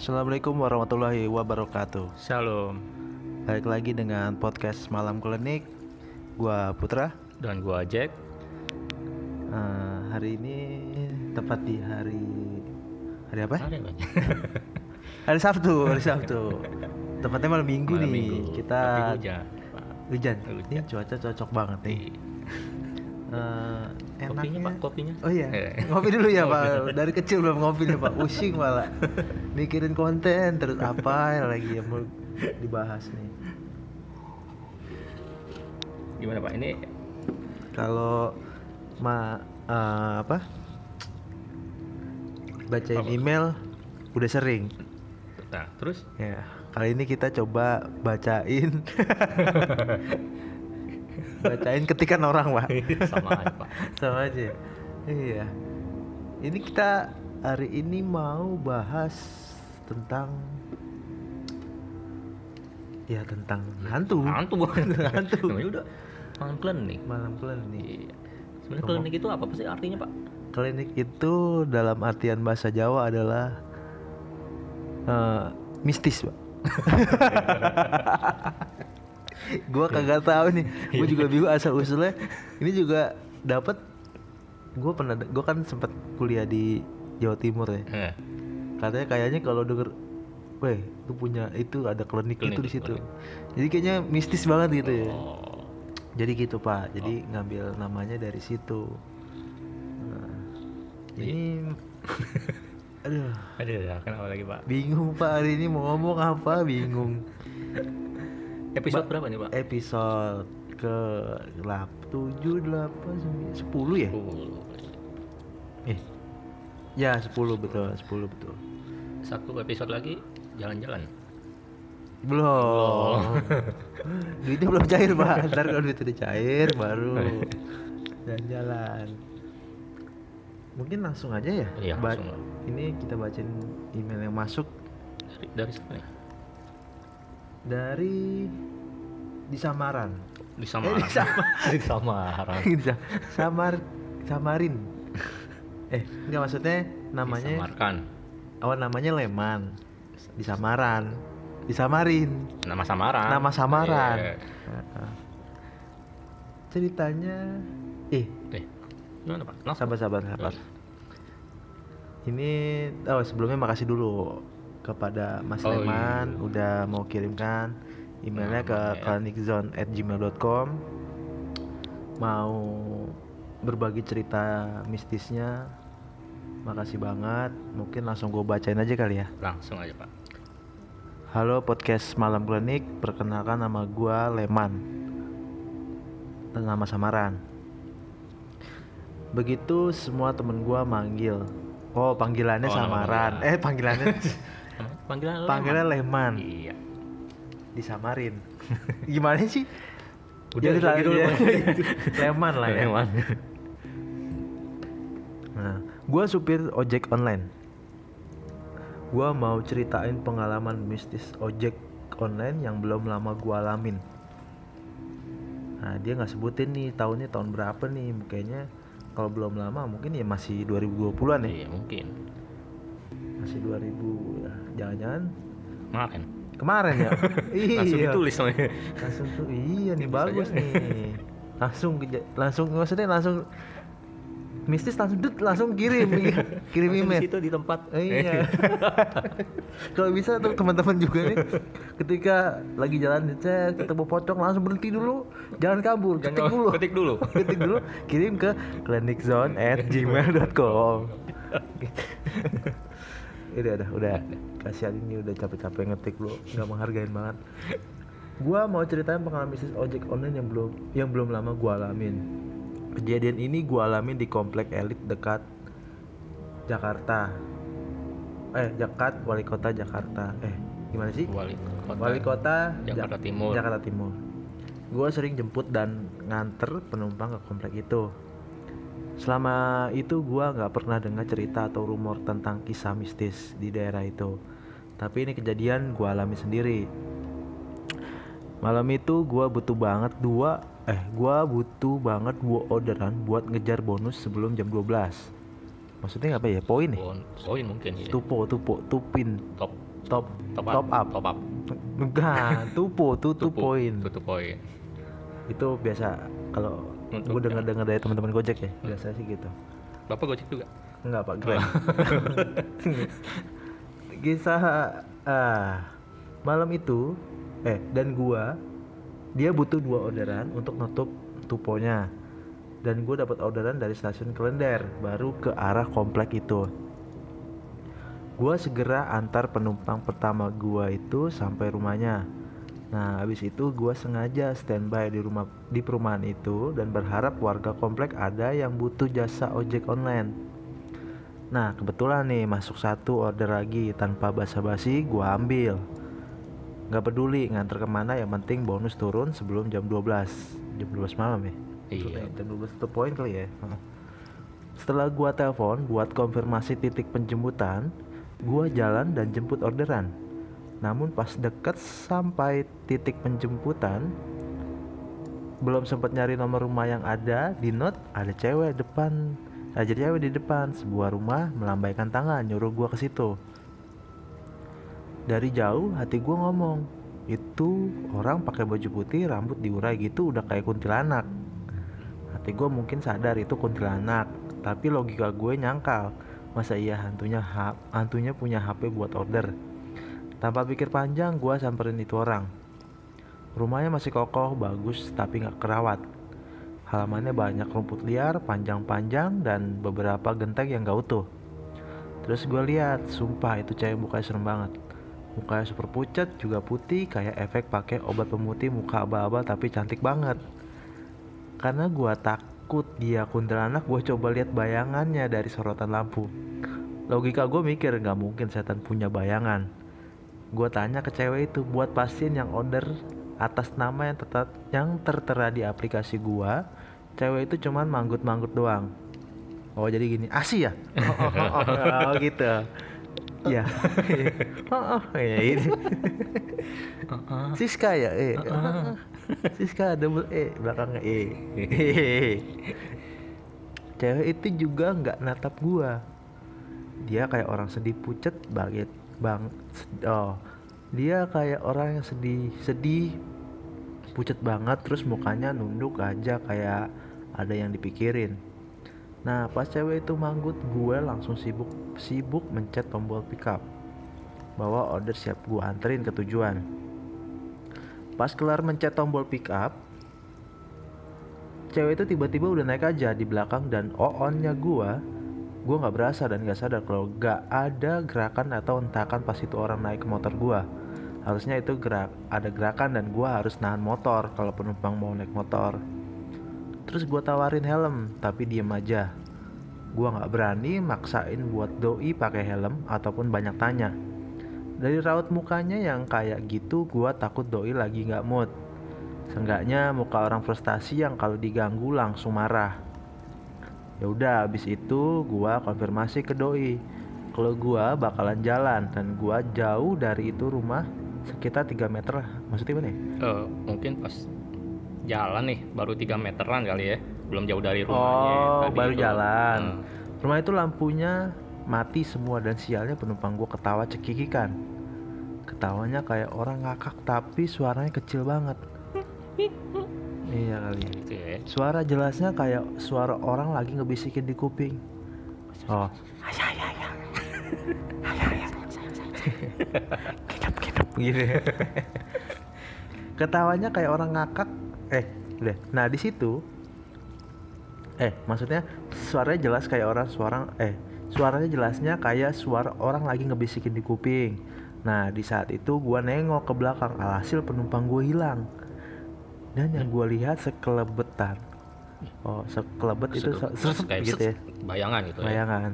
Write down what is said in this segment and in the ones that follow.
Assalamualaikum warahmatullahi wabarakatuh. Shalom. Balik lagi dengan podcast Malam Klinik. Gua Putra. Dan gua Jack. Hari ini tepat di hari apa? Hari Sabtu. Tepatnya malam Minggu nih. Minggu. Kita hujan. Ini cuaca cocok banget nih. Kopinya Pak, kopinya. Oh iya, ngopi dulu ya Pak. Dari kecil belum ngopi nih Pak, pusing malah. Mikirin konten terus apa lagi yang mau dibahas nih. Gimana Pak, ini kalau bacain email udah sering. Nah, terus? Ya, kali ini kita coba bacain ketikan orang Pak. Sama aja Pak. Sama aja. Iya. Ini kita hari ini mau bahas tentang hantu. Hantu bukan Hantu. Namanya udah malam klinik. Malam klinik. Sebenarnya klinik itu apa sih artinya Pak? Klinik itu dalam artian bahasa Jawa adalah mistis Pak. Gua kagak tahu nih. Gua juga bingung asal usulnya. Ini juga dapat. Gua kan sempat kuliah di Jawa Timur ya. Katanya kayaknya kalau denger, weh, lu punya itu ada klinik itu di situ. Jadi kayaknya mistis banget gitu ya. Jadi gitu Pak. Jadi ngambil namanya dari situ. Nah, ini aduh, kenapa lagi Pak? bingung Pak, hari ini mau ngomong apa, bingung. Episode berapa nih Pak? Episode ke 7, 8, 9, 10 ya? 10. Ya 10 betul. Satu episode lagi jalan-jalan. Belum. Duitnya belum cair Pak. Ntar kalau duit udah cair baru jalan-jalan. Mungkin langsung aja ya? Iya, langsung. Ini kita bacain email yang masuk. Dari siapa nih? Di Samaran. Di Samaran. Samarin. Enggak, maksudnya namanya Disamarkan. Namanya Leman. Di Samaran. Disamarin. Nama samaran. Ceritanya Gimana Pak? sabar. Ini sebelumnya makasih dulu kepada Mas Leman udah mau kirimkan emailnya ke klinikzone@gmail.com, mau berbagi cerita mistisnya. Makasih banget. Mungkin langsung gue bacain aja kali ya. Langsung aja Pak. Halo podcast Malam Klinik, perkenalkan nama gue Leman, nama samaran. Begitu semua temen gue manggil. Panggilannya samaran. Panggilannya Leman. Iya. Disamarin. Gimana sih? Udah lagi dulu. Leman lah ya. Leman. Nah, gue supir ojek online. Gue mau ceritain pengalaman mistis ojek online yang belum lama gue alamin. Nah, dia nggak sebutin nih tahun berapa nih. Kayaknya kalau belum lama mungkin ya masih 2020-an ya. Iya mungkin. Masih 2000 ya. Jangan-jangan kemarin ya. Iya. Langsung ditulis namanya. Langsung tuh. Iya nih, bagus nih. Langsung maksudnya langsung mistis, langsung kirim email. Di situ di tempat. Iya. Kalau bisa tuh teman-teman juga nih, ketika lagi jalan dicek ketemu pocong langsung berhenti dulu, jangan kabur, ketik dulu, kirim ke klinikzone@gmail.com. Udah. Kasihan ini udah capek-capek ngetik lu, nggak menghargain banget. Gua mau ceritain pengalaman bisnis ojek online yang belum lama gua alamin. Kejadian ini gue alamin di komplek elit dekat Jakarta. Dekat Wali Kota Jakarta. Gimana sih? Wali Kota Jakarta Timur. Gue sering jemput dan nganter penumpang ke komplek itu. Selama itu gue nggak pernah dengar cerita atau rumor tentang kisah mistis di daerah itu. Tapi ini kejadian gue alami sendiri. Malam itu gue butuh banget dua orderan buat ngejar bonus sebelum jam 12. Maksudnya apa ya? Poin ya? Poin mungkin ya. Tupin. Top top Top up. enggak, tupo poin. Tutup poin. Itu biasa kalau Untuk gue dengar dari teman-teman Gojek ya, biasa sih gitu. Bapak Gojek juga. Enggak Pak, Grab. Kisah malam itu dan dia butuh 2 orderan untuk nutup tuponya, dan gue dapat orderan dari stasiun Klender baru ke arah komplek itu. Gue segera antar penumpang pertama gue itu sampai rumahnya. Nah habis itu gue sengaja standby di perumahan itu dan berharap warga komplek ada yang butuh jasa ojek online. Nah kebetulan nih masuk 1 order lagi, tanpa basa-basi gue ambil. Gak peduli nganter kemana, yang penting bonus turun sebelum jam 12 malam ya. Iya. Jam 12 itu poin kali ya. Setelah gue telepon buat konfirmasi titik penjemputan, gue jalan dan jemput orderan. Namun pas deket sampai titik penjemputan, belum sempat nyari nomor rumah yang ada di note, ada cewek di depan sebuah rumah melambaikan tangan nyuruh gue ke situ. Dari jauh hati gue ngomong, itu orang pakai baju putih, rambut diurai gitu, udah kayak kuntilanak. Hati gue mungkin sadar itu kuntilanak, tapi logika gue nyangkal, masa iya hantunya punya HP buat order. Tanpa pikir panjang gue samperin itu orang. Rumahnya masih kokoh, bagus, tapi gak kerawat. Halamannya banyak rumput liar, panjang-panjang, dan beberapa genteng yang gak utuh. Terus gue lihat, sumpah itu cewek mukanya serem banget. Mukanya super pucat, juga putih, kayak efek pakai obat pemutih muka aba-aba, tapi cantik banget. Karena gue takut dia kuntilanak, gue coba lihat bayangannya dari sorotan lampu. Logika gue mikir gak mungkin setan punya bayangan. Gue tanya ke cewek itu buat pasien yang order atas nama yang tertera di aplikasi gue. Cewek itu cuman manggut-manggut doang. Oh jadi gini, Asi ya? Oh gitu. Iya. Ya ini. Siska ya? Siska double belakangnya Cewek itu juga nggak natap gua. Dia kayak orang sedih pucet banget, dia kayak orang yang sedih pucet banget, terus mukanya nunduk aja kayak ada yang dipikirin. Nah pas cewek itu manggut, gue langsung sibuk mencet tombol pickup bahwa order siap gue anterin ke tujuan. Pas kelar mencet tombol pickup, cewek itu tiba-tiba udah naik aja di belakang, dan on-nya gue nggak berasa dan nggak sadar kalau nggak ada gerakan atau hentakan pas itu orang naik ke motor gue. Harusnya itu ada gerakan dan gue harus nahan motor kalau penumpang mau naik motor. Terus gue tawarin helm, tapi diem aja. Gue nggak berani maksain buat doi pakai helm ataupun banyak tanya. Dari raut mukanya yang kayak gitu, gue takut doi lagi nggak mood. Seenggaknya muka orang frustasi yang kalau diganggu langsung marah. Ya udah, abis itu gue konfirmasi ke doi kalau gue bakalan jalan, dan gue jauh dari itu rumah sekitar 3 meter. Maksudnya mana? Mungkin pas jalan nih baru 3 meteran kali ya, belum jauh dari rumahnya. Oh, baru itu. jalan. Rumah itu lampunya mati semua, dan sialnya penumpang gue ketawa cekikikan. Ketawanya kayak orang ngakak tapi suaranya kecil banget. Iya kali. Gitu ya. Suara jelasnya kayak suara orang lagi ngebisikin di kuping. Oh. Kidap gitu. Ketawanya kayak orang ngakak. Udah. Nah, di situ maksudnya suaranya jelas kayak suaranya jelasnya kayak suara orang lagi ngebisikin di kuping. Nah, di saat itu gua nengok ke belakang, alhasil penumpang gua hilang. Dan yang gua lihat sekelebetan. Sekelebet itu kayak gitu ya. Bayangan gitu. Bayangan.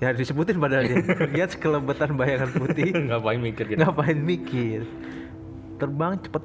Ya disebutin padahal dia. Lihat sekelebetan bayangan putih. Ngapain mikir gitu? Ngapain mikir? Terbang cepet.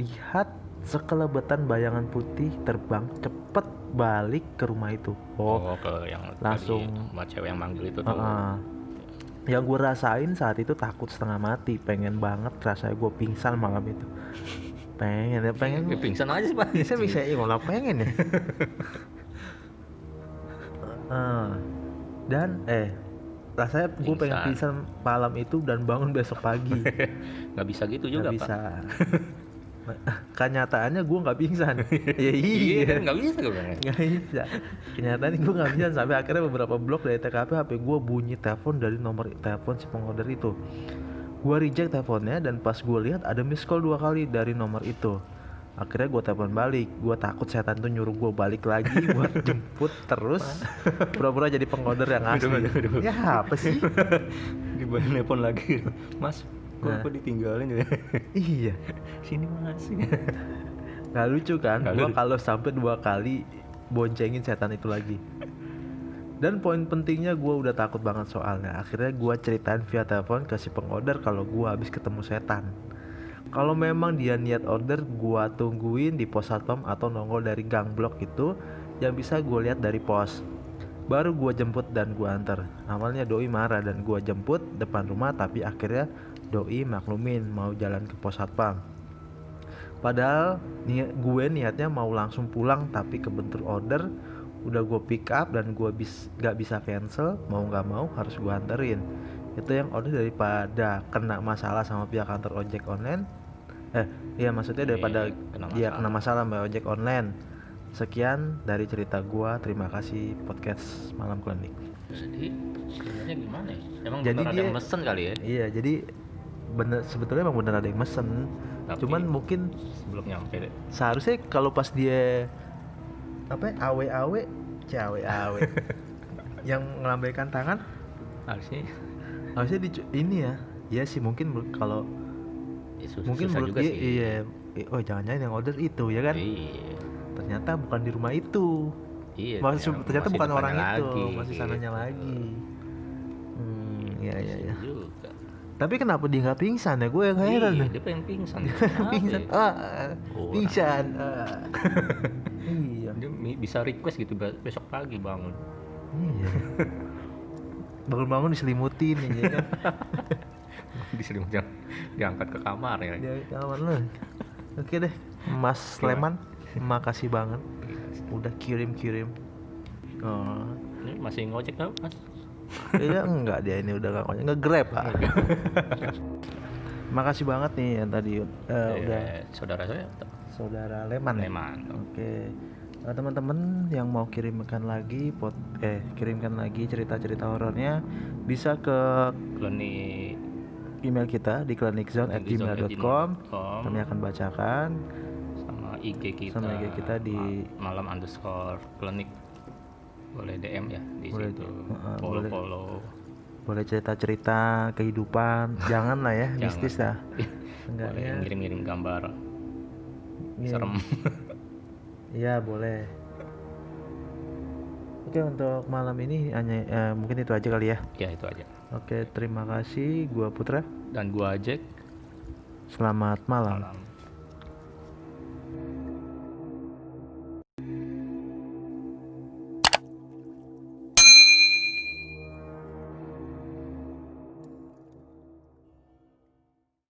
Lihat sekelebetan bayangan putih terbang cepet balik ke rumah itu. Ke yang langsung sama cewek yang manggil itu tuh. Yang gue rasain saat itu takut setengah mati, pengen banget rasanya gue pingsan malam itu. Pengen Pingsan aja sih Pak. bisa ya pengen ya. Dan rasanya gue pengen Pingsan. pingsan malam itu dan bangun besok pagi. Nggak bisa gitu juga Nggak Pak. bisa. Kenyataannya gue nggak pingsan. Ya Iya iya. kan nggak bisa gue bilang. Nggak bisa. Kenyataannya gue nggak bisa sampai akhirnya beberapa blok dari TKP HP gue bunyi telepon dari nomor telepon si pengorder itu. Gue reject teleponnya dan pas gue lihat ada miss call 2 kali dari nomor itu. Akhirnya gue telepon balik. Gue takut setan tuh nyuruh gue balik lagi buat jemput terus pura-pura jadi pengorder yang asli. Ya apa sih? Gimana nelpon lagi, Mas? Kok Nah. aku ditinggalin ya? Iya. Sini Mas. Nggak lucu kan? Nggak Gue lucu. kalau sampai 2 kali boncengin setan itu lagi. Dan poin pentingnya gue udah takut banget soalnya. Akhirnya gue ceritain via telepon ke si pengorder kalau gue habis ketemu setan. Kalau memang dia niat order, gue tungguin di pos satpam atau nongol dari gang blok itu yang bisa gue lihat dari pos. Baru gue jemput dan gue antar. Awalnya doi marah dan gue jemput depan rumah, tapi akhirnya doi maklumin mau jalan ke pos satpam. Padahal gue niatnya mau langsung pulang, tapi kebentur order udah gue pick up dan gue gak bisa cancel, mau nggak mau harus gue anterin. Itu yang order daripada kena masalah sama pihak kantor ojek online. Iya maksudnya daripada kena dia masalah. kena masalah sama ojek online. Sekian dari cerita gue, terima kasih podcast Malam Klinik. Jadi sebenarnya gimana ya? Emang Jadi bener ada dia- yang mesen kali ya? Iya jadi sebetulnya emang bener ada yang mesen. Tapi Cuman mungkin belum nyampe deh. seharusnya kalau pas dia apa ya, awe yang ngelambaikan tangan Harusnya harusnya ini ya. Iya sih mungkin kalau ya, mungkin susah menurut juga dia sih. iya. Oh jangan-jangan yang order itu ya kan? Iya. Ternyata bukan di rumah itu. Iya. Ternyata masih bukan orang depannya itu, lagi, masih gitu. sananya lagi. Iya iya iya. Juga. Tapi kenapa dia nggak pingsan ya? Gue yang heran Iya, nih. dia pengen pingsan. Pingsan. Orang. Pingsan. Iya. Dia bisa request gitu besok pagi bangun. Iya. Bangun-bangun diselimutin ya kan. Diselimut diangkat ke kamar ya. Dia kamar lu. Oke deh, Mas Sleman, makasih banget udah kirim-kirim. Oh, Ini masih ngojek tau Mas? kayaknya enggak dia ini udah nge-grab Pak. Makasih banget nih yang tadi udah Saudara saya saudara Leman ya? Leman. Oke. Teman-teman yang mau kirimkan lagi kirimkan lagi cerita-cerita horornya bisa ke Klinik email kita di klinikzone@gmail.com. Kami akan bacakan sama IG kita di malam_klinik. Boleh DM ya di Boleh, situ. boleh. Follow. boleh cerita-cerita kehidupan, jangan lah ya Jangan. mistis lah. Boleh Enggaknya ngirim-ngirim gambar iya. serem. Iya boleh. Oke untuk malam ini hanya mungkin itu aja kali ya. Ya itu aja. Oke terima kasih, gua Putra. Dan gua Jack. Selamat malam. Malam.